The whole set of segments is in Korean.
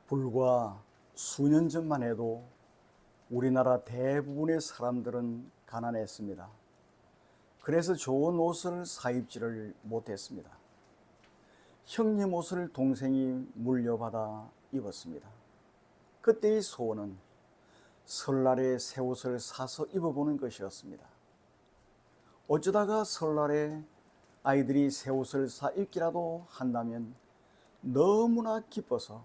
불과 수년 전만 해도 우리나라 대부분의 사람들은 가난했습니다. 그래서 좋은 옷을 사입지를 못했습니다. 형님 옷을 동생이 물려받아 입었습니다. 그때의 소원은 설날에 새 옷을 사서 입어보는 것이었습니다. 어쩌다가 설날에 아이들이 새 옷을 사 입기라도 한다면 너무나 기뻐서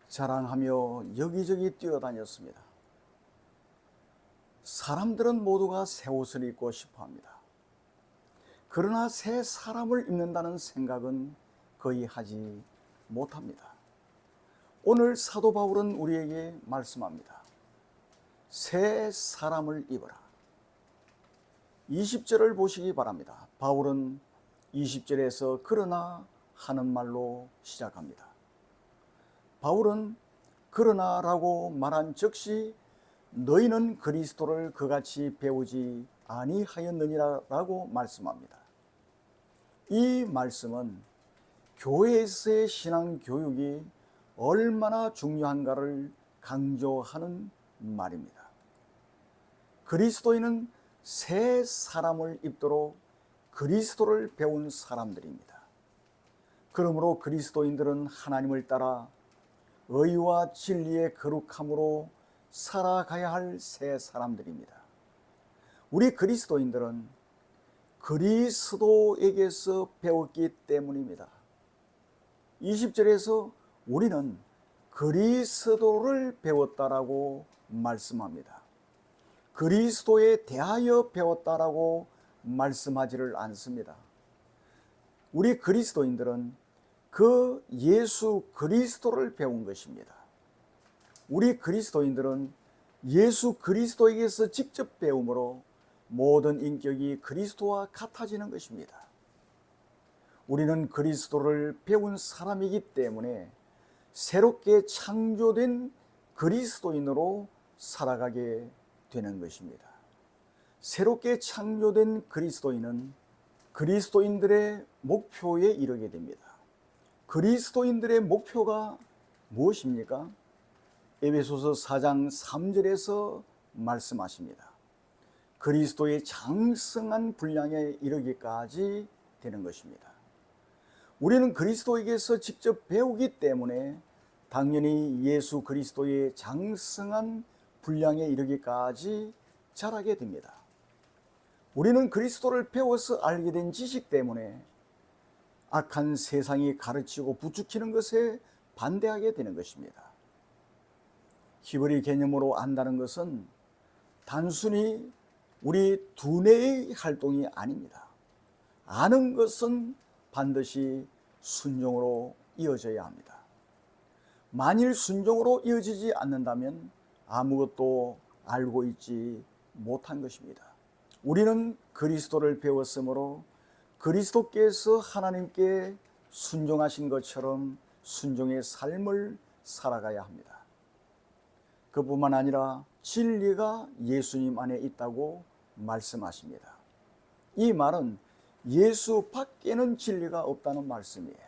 자랑하며 여기저기 뛰어다녔습니다. 사람들은 모두가 새 옷을 입고 싶어 합니다. 그러나 새 사람을 입는다는 생각은 거의 하지 못합니다. 오늘 사도 바울은 우리에게 말씀합니다. 새 사람을 입어라. 20절을 보시기 바랍니다. 바울은 20절에서 그러나 하는 말로 시작합니다. 바울은 그러나라고 말한 즉시 너희는 그리스도를 그같이 배우지 아니하였느니라라고 말씀합니다. 이 말씀은 교회에서의 신앙 교육이 얼마나 중요한가를 강조하는 말입니다. 그리스도인은 새 사람을 입도록 그리스도를 배운 사람들입니다. 그러므로 그리스도인들은 하나님을 따라 의와 진리의 거룩함으로 살아가야 할 새 사람들입니다. 우리 그리스도인들은 그리스도에게서 배웠기 때문입니다. 20절에서 우리는 그리스도를 배웠다라고 말씀합니다. 그리스도에 대하여 배웠다라고 말씀하지를 않습니다. 우리 그리스도인들은 그 예수 그리스도를 배운 것입니다. 우리 그리스도인들은 예수 그리스도에게서 직접 배움으로 모든 인격이 그리스도와 같아지는 것입니다. 우리는 그리스도를 배운 사람이기 때문에 새롭게 창조된 그리스도인으로 살아가게 되는 것입니다. 새롭게 창조된 그리스도인은 그리스도인들의 목표에 이르게 됩니다. 그리스도인들의 목표가 무엇입니까? 에베소서 4장 3절에서 말씀하십니다. 그리스도의 장성한 분량에 이르기까지 되는 것입니다. 우리는 그리스도에게서 직접 배우기 때문에 당연히 예수 그리스도의 장성한 분량에 이르기까지 자라게 됩니다. 우리는 그리스도를 배워서 알게 된 지식 때문에 악한 세상이 가르치고 부추기는 것에 반대하게 되는 것입니다. 히브리 개념으로 안다는 것은 단순히 우리 두뇌의 활동이 아닙니다. 아는 것은 반드시 순종으로 이어져야 합니다. 만일 순종으로 이어지지 않는다면 아무것도 알고 있지 못한 것입니다. 우리는 그리스도를 배웠으므로 그리스도께서 하나님께 순종하신 것처럼 순종의 삶을 살아가야 합니다. 그뿐만 아니라 진리가 예수님 안에 있다고 말씀하십니다. 이 말은 예수 밖에는 진리가 없다는 말씀이에요.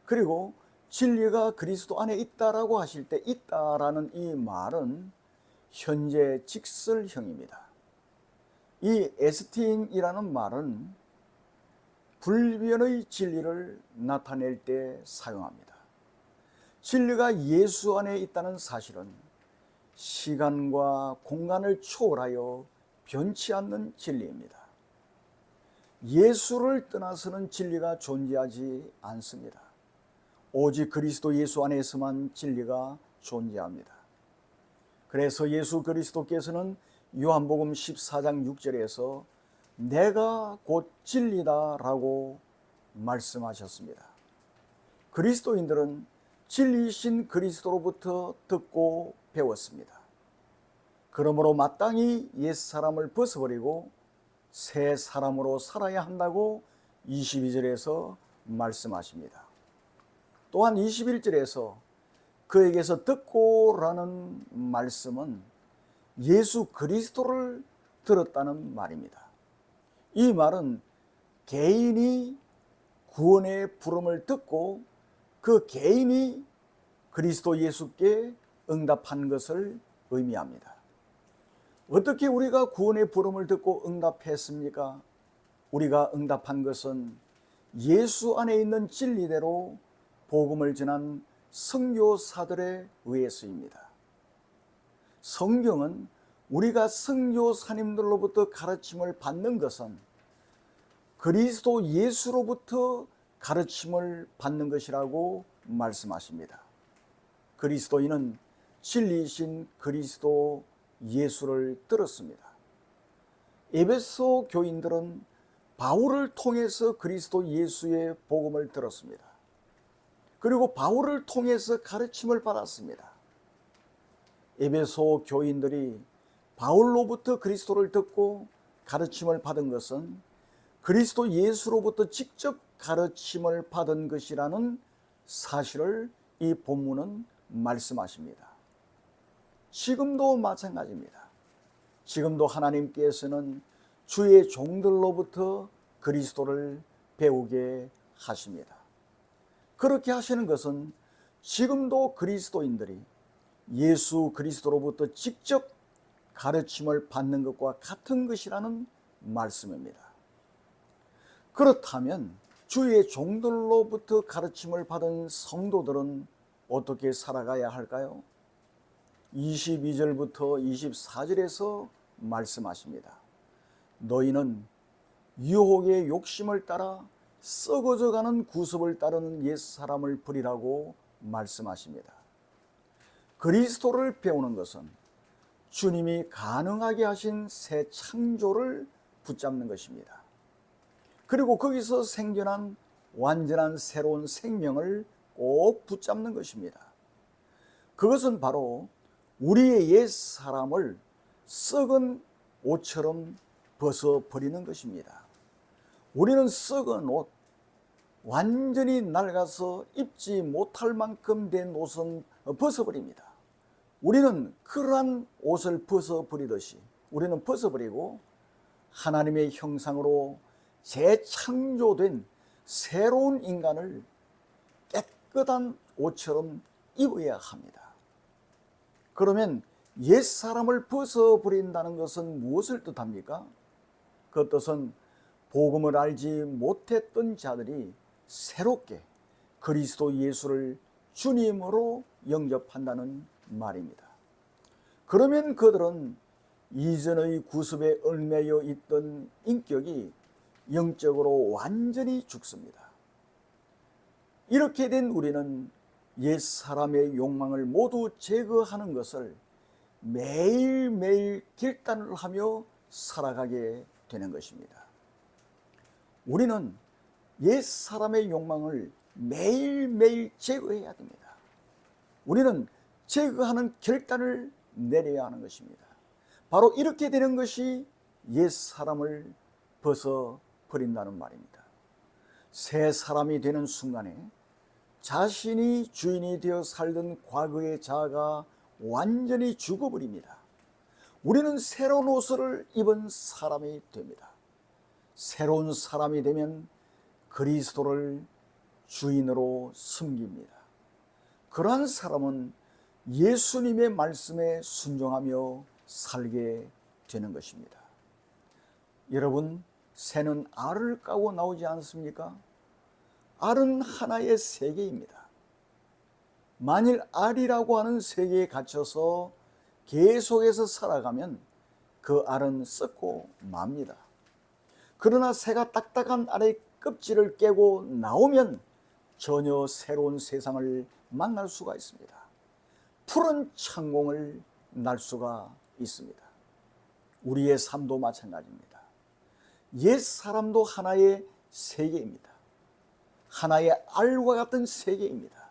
그리고 진리가 그리스도 안에 있다라고 하실 때 있다라는 이 말은 현재 직설형입니다. 이 에스틴이라는 말은 불변의 진리를 나타낼 때 사용합니다. 진리가 예수 안에 있다는 사실은 시간과 공간을 초월하여 변치 않는 진리입니다. 예수를 떠나서는 진리가 존재하지 않습니다. 오직 그리스도 예수 안에서만 진리가 존재합니다. 그래서 예수 그리스도께서는 요한복음 14장 6절에서 내가 곧 진리다라고 말씀하셨습니다. 그리스도인들은 진리이신 그리스도로부터 듣고 배웠습니다. 그러므로 마땅히 옛사람을 벗어버리고 새 사람으로 살아야 한다고 22절에서 말씀하십니다. 또한 21절에서 그에게서 듣고라는 말씀은 예수 그리스도를 들었다는 말입니다. 이 말은 개인이 구원의 부름을 듣고 그 개인이 그리스도 예수께 응답한 것을 의미합니다. 어떻게 우리가 구원의 부름을 듣고 응답했습니까? 우리가 응답한 것은 예수 안에 있는 진리대로 복음을 전한 선교사들에 의해서입니다. 성경은 우리가 선교사님들로부터 가르침을 받는 것은 그리스도 예수로부터 가르침을 받는 것이라고 말씀하십니다. 그리스도인은 진리이신 그리스도 예수를 들었습니다. 에베소 교인들은 바울을 통해서 그리스도 예수의 복음을 들었습니다. 그리고 바울을 통해서 가르침을 받았습니다. 에베소 교인들이 바울로부터 그리스도를 듣고 가르침을 받은 것은 그리스도 예수로부터 직접 가르침을 받은 것이라는 사실을 이 본문은 말씀하십니다. 지금도 마찬가지입니다. 지금도 하나님께서는 주의 종들로부터 그리스도를 배우게 하십니다. 그렇게 하시는 것은 지금도 그리스도인들이 예수 그리스도로부터 직접 가르침을 받는 것과 같은 것이라는 말씀입니다. 그렇다면 주의 종들로부터 가르침을 받은 성도들은 어떻게 살아가야 할까요? 22절부터 24절에서 말씀하십니다. 너희는 유혹의 욕심을 따라 썩어져가는 구습을 따르는 옛사람을 버리라고 말씀하십니다. 그리스도를 배우는 것은 주님이 가능하게 하신 새 창조를 붙잡는 것입니다. 그리고 거기서 생겨난 완전한 새로운 생명을 꼭 붙잡는 것입니다. 그것은 바로 우리의 옛 사람을 썩은 옷처럼 벗어버리는 것입니다. 우리는 썩은 옷, 완전히 낡아서 입지 못할 만큼 된 옷은 벗어버립니다. 우리는 그러한 옷을 벗어버리듯이 우리는 벗어버리고 하나님의 형상으로 재창조된 새로운 인간을 깨끗한 옷처럼 입어야 합니다. 그러면 옛사람을 벗어버린다는 것은 무엇을 뜻합니까? 그 뜻은 복음을 알지 못했던 자들이 새롭게 그리스도 예수를 주님으로 영접한다는 말입니다. 그러면 그들은 이전의 구습에 얽매여 있던 인격이 영적으로 완전히 죽습니다. 이렇게 된 우리는 옛사람의 욕망을 모두 제거하는 것을 매일매일 결단을 하며 살아가게 되는 것입니다. 우리는 옛사람의 욕망을 매일매일 제거해야 됩니다. 우리는 제거하는 결단을 내려야 하는 것입니다. 바로 이렇게 되는 것이 옛사람을 벗어버린다는 말입니다. 새 사람이 되는 순간에 자신이 주인이 되어 살던 과거의 자아가 완전히 죽어버립니다. 우리는 새로운 옷을 입은 사람이 됩니다. 새로운 사람이 되면 그리스도를 주인으로 섬깁니다. 그러한 사람은 예수님의 말씀에 순종하며 살게 되는 것입니다. 여러분, 새는 알을 까고 나오지 않습니까? 알은 하나의 세계입니다. 만일 알이라고 하는 세계에 갇혀서 계속해서 살아가면 그 알은 썩고 맙니다. 그러나 새가 딱딱한 알의 껍질을 깨고 나오면 전혀 새로운 세상을 만날 수가 있습니다. 푸른 창공을 날 수가 있습니다. 우리의 삶도 마찬가지입니다. 옛 사람도 하나의 세계입니다. 하나의 알과 같은 세계입니다.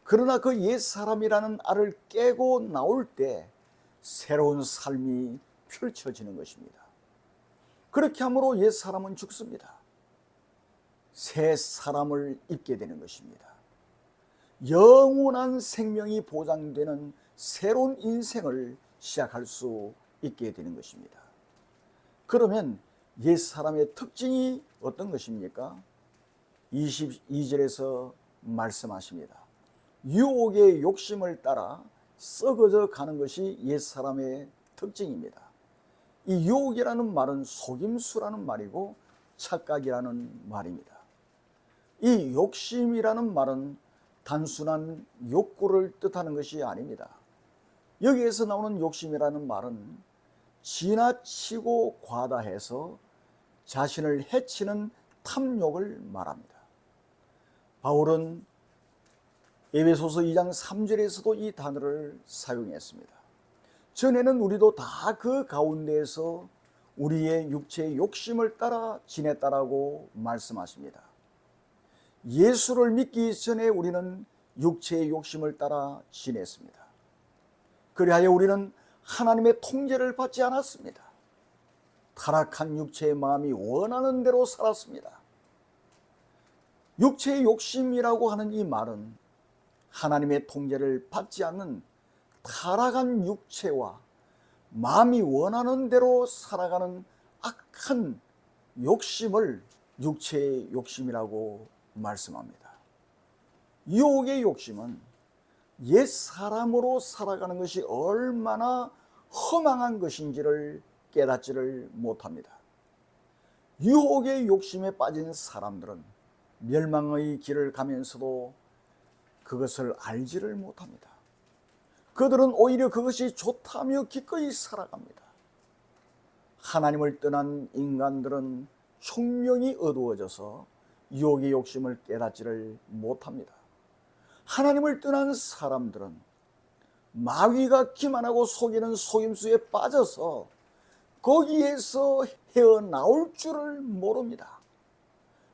그러나 그 옛 사람이라는 알을 깨고 나올 때 새로운 삶이 펼쳐지는 것입니다. 그렇게 함으로 옛 사람은 죽습니다. 새 사람을 입게 되는 것입니다. 영원한 생명이 보장되는 새로운 인생을 시작할 수 있게 되는 것입니다. 그러면 옛 사람의 특징이 어떤 것입니까? 22절에서 말씀하십니다. 유혹의 욕심을 따라 썩어져 가는 것이 옛사람의 특징입니다. 이 유혹이라는 말은 속임수라는 말이고 착각이라는 말입니다. 이 욕심이라는 말은 단순한 욕구를 뜻하는 것이 아닙니다. 여기에서 나오는 욕심이라는 말은 지나치고 과다해서 자신을 해치는 탐욕을 말합니다. 바울은 에베소서 2장 3절에서도 이 단어를 사용했습니다. 전에는 우리도 다 그 가운데에서 우리의 육체의 욕심을 따라 지냈다라고 말씀하십니다. 예수를 믿기 전에 우리는 육체의 욕심을 따라 지냈습니다. 그리하여 우리는 하나님의 통제를 받지 않았습니다. 타락한 육체의 마음이 원하는 대로 살았습니다. 육체의 욕심이라고 하는 이 말은 하나님의 통제를 받지 않는 타락한 육체와 마음이 원하는 대로 살아가는 악한 욕심을 육체의 욕심이라고 말씀합니다. 유혹의 욕심은 옛 사람으로 살아가는 것이 얼마나 허망한 것인지를 깨닫지를 못합니다. 유혹의 욕심에 빠진 사람들은 멸망의 길을 가면서도 그것을 알지를 못합니다. 그들은 오히려 그것이 좋다며 기꺼이 살아갑니다. 하나님을 떠난 인간들은 총명이 어두워져서 유혹의 욕심을 깨닫지를 못합니다. 하나님을 떠난 사람들은 마귀가 기만하고 속이는 속임수에 빠져서 거기에서 헤어나올 줄을 모릅니다.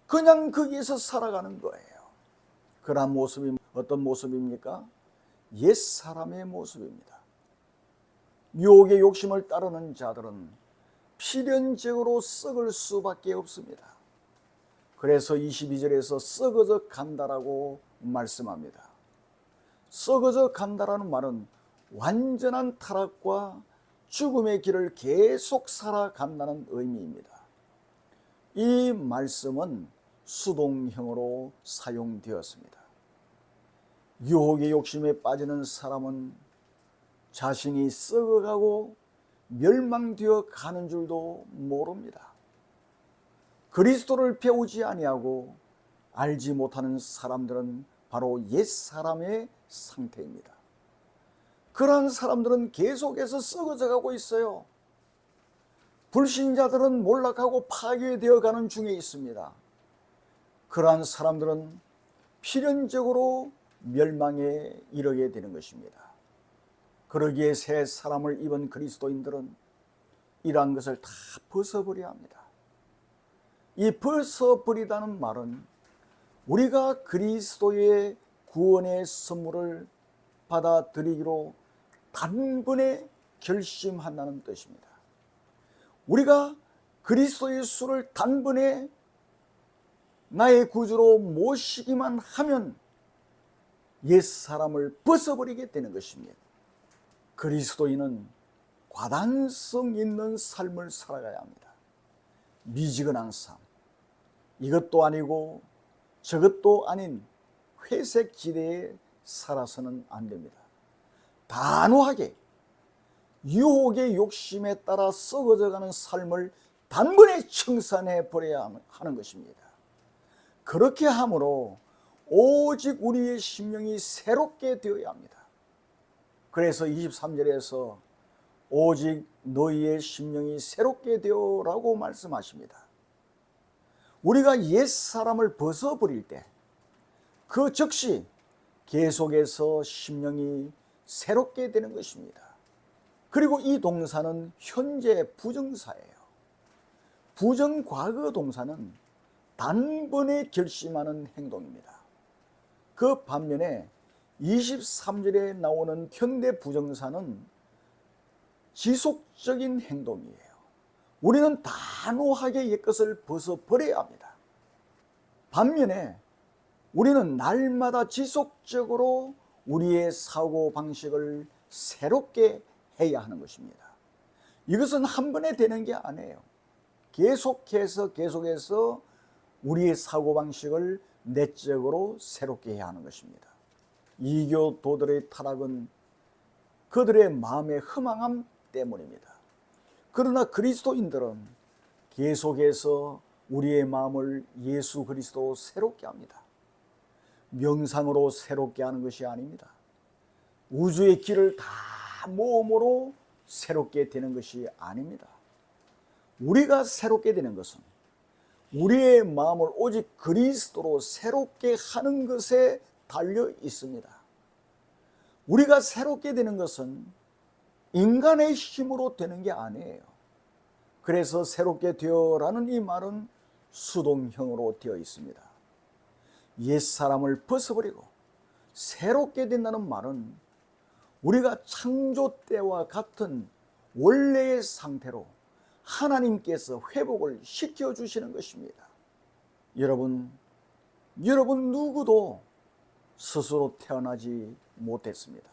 그냥 거기에서 살아가는 거예요. 그러한 모습이 어떤 모습입니까? 옛사람의 모습입니다. 유혹의 욕심을 따르는 자들은 필연적으로 썩을 수밖에 없습니다. 그래서 22절에서 썩어져 간다라고 말씀합니다. 썩어져 간다라는 말은 완전한 타락과 죽음의 길을 계속 살아간다는 의미입니다. 이 말씀은 수동형으로 사용되었습니다. 유혹의 욕심에 빠지는 사람은 자신이 썩어가고 멸망되어 가는 줄도 모릅니다. 그리스도를 배우지 아니하고 알지 못하는 사람들은 바로 옛사람의 상태입니다. 그러한 사람들은 계속해서 썩어져 가고 있어요. 불신자들은 몰락하고 파괴되어 가는 중에 있습니다. 그러한 사람들은 필연적으로 멸망에 이르게 되는 것입니다. 그러기에 새 사람을 입은 그리스도인들은 이러한 것을 다 벗어버려야 합니다. 이 벗어버리다는 말은 우리가 그리스도의 구원의 선물을 받아들이기로 단번에 결심한다는 뜻입니다. 우리가 그리스도 예수를 단번에 나의 구주로 모시기만 하면 옛사람을 벗어버리게 되는 것입니다. 그리스도인은 과단성 있는 삶을 살아가야 합니다. 미지근한 삶, 이것도 아니고 저것도 아닌 회색 지대에 살아서는 안 됩니다. 단호하게 유혹의 욕심에 따라 썩어져가는 삶을 단번에 청산해 버려야 하는 것입니다. 그렇게 함으로 오직 우리의 심령이 새롭게 되어야 합니다. 그래서 23절에서 오직 너희의 심령이 새롭게 되어라고 말씀하십니다. 우리가 옛사람을 벗어버릴 때 그 즉시 계속해서 심령이 새롭게 되는 것입니다. 그리고 이 동사는 현재 부정사예요. 부정과거 동사는 단번에 결심하는 행동입니다. 그 반면에 23절에 나오는 현대 부정사는 지속적인 행동이에요. 우리는 단호하게 옛것을 벗어버려야 합니다. 반면에 우리는 날마다 지속적으로 우리의 사고방식을 새롭게 해야 하는 것입니다. 이것은 한 번에 되는 게 아니에요. 계속해서 우리의 사고방식을 내적으로 새롭게 해야 하는 것입니다. 이교도들의 타락은 그들의 마음의 허망함 때문입니다. 그러나 그리스도인들은 계속해서 우리의 마음을 예수 그리스도로 새롭게 합니다. 명상으로 새롭게 하는 것이 아닙니다. 우주의 길을 다 모험으로 새롭게 되는 것이 아닙니다. 우리가 새롭게 되는 것은 우리의 마음을 오직 그리스도로 새롭게 하는 것에 달려 있습니다. 우리가 새롭게 되는 것은 인간의 힘으로 되는 게 아니에요. 그래서 새롭게 되어라는 이 말은 수동형으로 되어 있습니다. 옛사람을 벗어버리고 새롭게 된다는 말은 우리가 창조 때와 같은 원래의 상태로 하나님께서 회복을 시켜주시는 것입니다. 여러분 누구도 스스로 태어나지 못했습니다.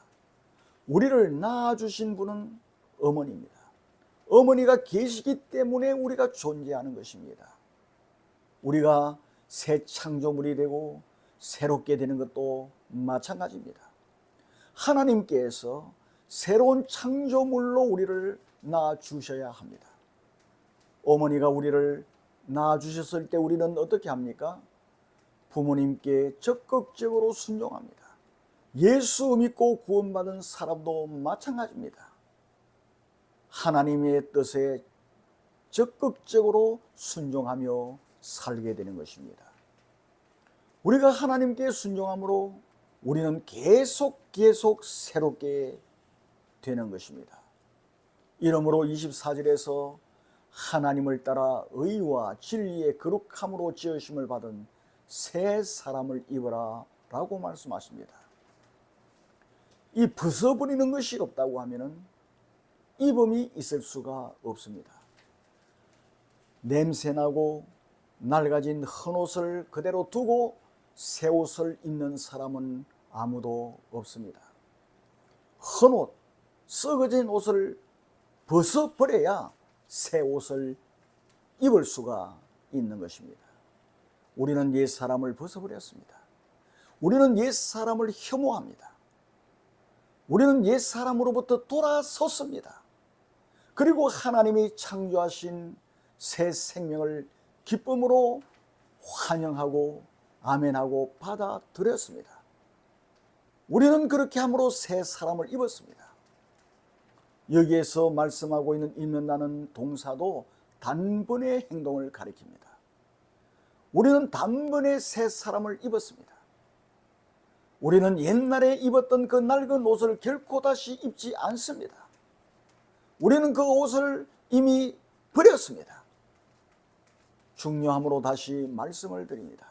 우리를 낳아주신 분은 어머니입니다. 어머니가 계시기 때문에 우리가 존재하는 것입니다. 우리가 새 창조물이 되고 새롭게 되는 것도 마찬가지입니다. 하나님께서 새로운 창조물로 우리를 낳아주셔야 합니다. 어머니가 우리를 낳아주셨을 때 우리는 어떻게 합니까? 부모님께 적극적으로 순종합니다. 예수 믿고 구원받은 사람도 마찬가지입니다. 하나님의 뜻에 적극적으로 순종하며 살게 되는 것입니다. 우리가 하나님께 순종함으로 우리는 계속 새롭게 되는 것입니다. 이러므로 24절에서 하나님을 따라 의와 진리의 거룩함으로 지으심을 받은 새 사람을 입어라 라고 말씀하십니다. 이 벗어버리는 것이 없다고 하면은 입음이 있을 수가 없습니다. 냄새나고 낡아진 헌옷을 그대로 두고 새 옷을 입는 사람은 아무도 없습니다. 헌옷, 썩어진 옷을 벗어버려야 새 옷을 입을 수가 있는 것입니다. 우리는 옛사람을 벗어버렸습니다. 우리는 옛사람을 혐오합니다. 우리는 옛사람으로부터 돌아섰습니다. 그리고 하나님이 창조하신 새 생명을 기쁨으로 환영하고 아멘하고 받아들였습니다. 우리는 그렇게 함으로 새 사람을 입었습니다. 여기에서 말씀하고 있는 입는다는 동사도 단번의 행동을 가리킵니다. 우리는 단번에 새 사람을 입었습니다. 우리는 옛날에 입었던 그 낡은 옷을 결코 다시 입지 않습니다. 우리는 그 옷을 이미 버렸습니다. 중요함으로 다시 말씀을 드립니다.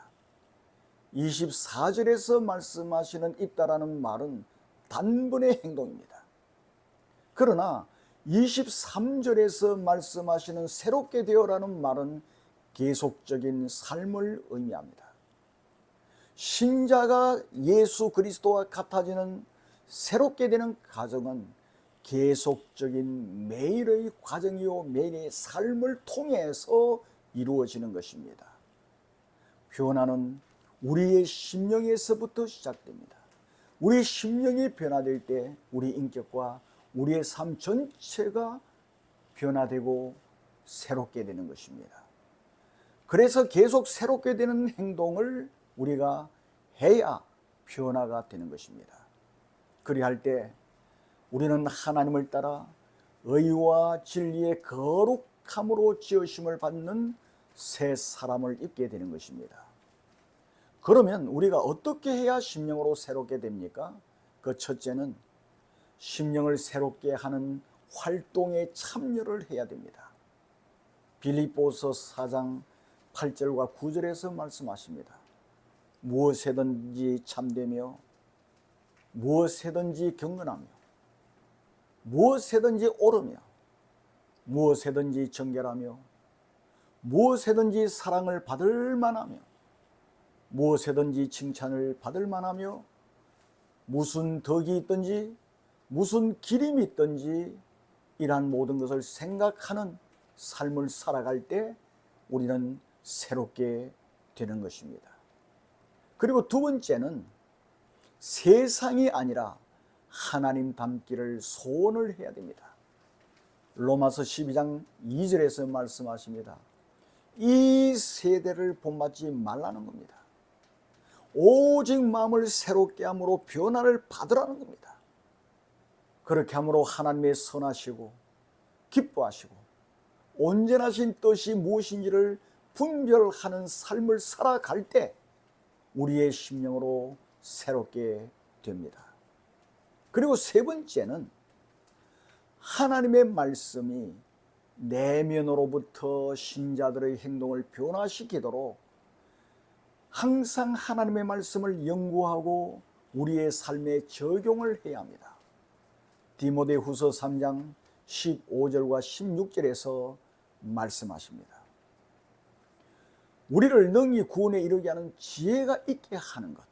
24절에서 말씀하시는 입다라는 말은 단번의 행동입니다. 그러나 23절에서 말씀하시는 새롭게 되어라는 말은 계속적인 삶을 의미합니다. 신자가 예수 그리스도와 같아지는 새롭게 되는 과정은 계속적인 매일의 과정이요 매일의 삶을 통해서 이루어지는 것입니다. 변화는 우리의 심령에서부터 시작됩니다. 우리 심령이 변화될 때 우리 인격과 우리의 삶 전체가 변화되고 새롭게 되는 것입니다. 그래서 계속 새롭게 되는 행동을 우리가 해야 변화가 되는 것입니다. 그리할 때 우리는 하나님을 따라 의와 진리의 거룩함으로 지으심을 받는 새 사람을 입게 되는 것입니다. 그러면 우리가 어떻게 해야 심령으로 새롭게 됩니까? 그 첫째는 심령을 새롭게 하는 활동에 참여를 해야 됩니다. 빌립보서 4장 8절과 9절에서 말씀하십니다. 무엇에든지 참되며 무엇에든지 경건하며 무엇에든지 옳으며 무엇에든지 정결하며 무엇에든지 사랑을 받을 만하며 무엇에든지 칭찬을 받을 만하며 무슨 덕이 있든지 무슨 기림이 있든지 이러한 모든 것을 생각하는 삶을 살아갈 때 우리는 새롭게 되는 것입니다. 그리고 두 번째는 세상이 아니라 하나님 닮기를 소원을 해야 됩니다. 로마서 12장 2절에서 말씀하십니다. 이 세대를 본받지 말라는 겁니다. 오직 마음을 새롭게 함으로 변화를 받으라는 겁니다. 그렇게 함으로 하나님의 선하시고 기뻐하시고 온전하신 뜻이 무엇인지를 분별하는 삶을 살아갈 때 우리의 심령으로 새롭게 됩니다. 그리고 세 번째는 하나님의 말씀이 내면으로부터 신자들의 행동을 변화시키도록 항상 하나님의 말씀을 연구하고 우리의 삶에 적용을 해야 합니다. 디모데후서 3장 15절과 16절에서 말씀하십니다. 우리를 능히 구원에 이르게 하는 지혜가 있게 하는 것,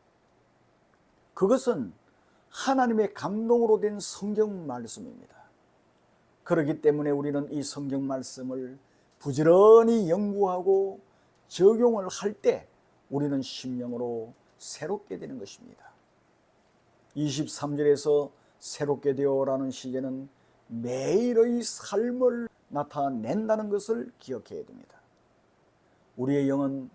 그것은 하나님의 감동으로 된 성경 말씀입니다. 그렇기 때문에 우리는 이 성경 말씀을 부지런히 연구하고 적용을 할 때 우리는 심령으로 새롭게 되는 것입니다. 23절에서 새롭게 되어라는 시제는 매일의 삶을 나타낸다는 것을 기억해야 됩니다. 우리의 영은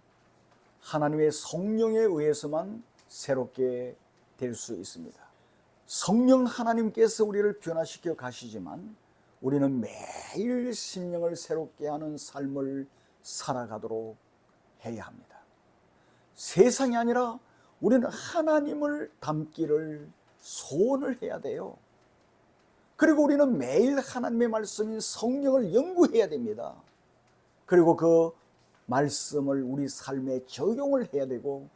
하나님의 성령에 의해서만 새롭게 될 수 있습니다. 성령 하나님께서 우리를 변화시켜 가시지만 우리는 매일 심령을 새롭게 하는 삶을 살아가도록 해야 합니다. 세상이 아니라 우리는 하나님을 닮기를 소원을 해야 돼요. 그리고 우리는 매일 하나님의 말씀인 성령을 연구해야 됩니다. 그리고 그 말씀을 우리 삶에 적용을 해야 되고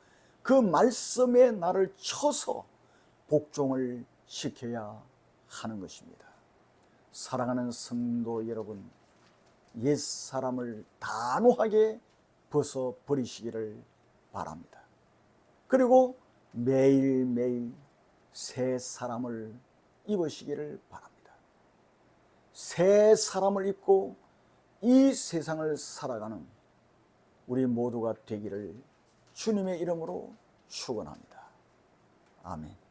그 말씀에 나를 쳐서 복종을 시켜야 하는 것입니다. 사랑하는 성도 여러분, 옛사람을 단호하게 벗어버리시기를 바랍니다. 그리고 매일매일 새 사람을 입으시기를 바랍니다. 새 사람을 입고 이 세상을 살아가는 우리 모두가 되기를 주님의 이름으로 축원합니다. 아멘.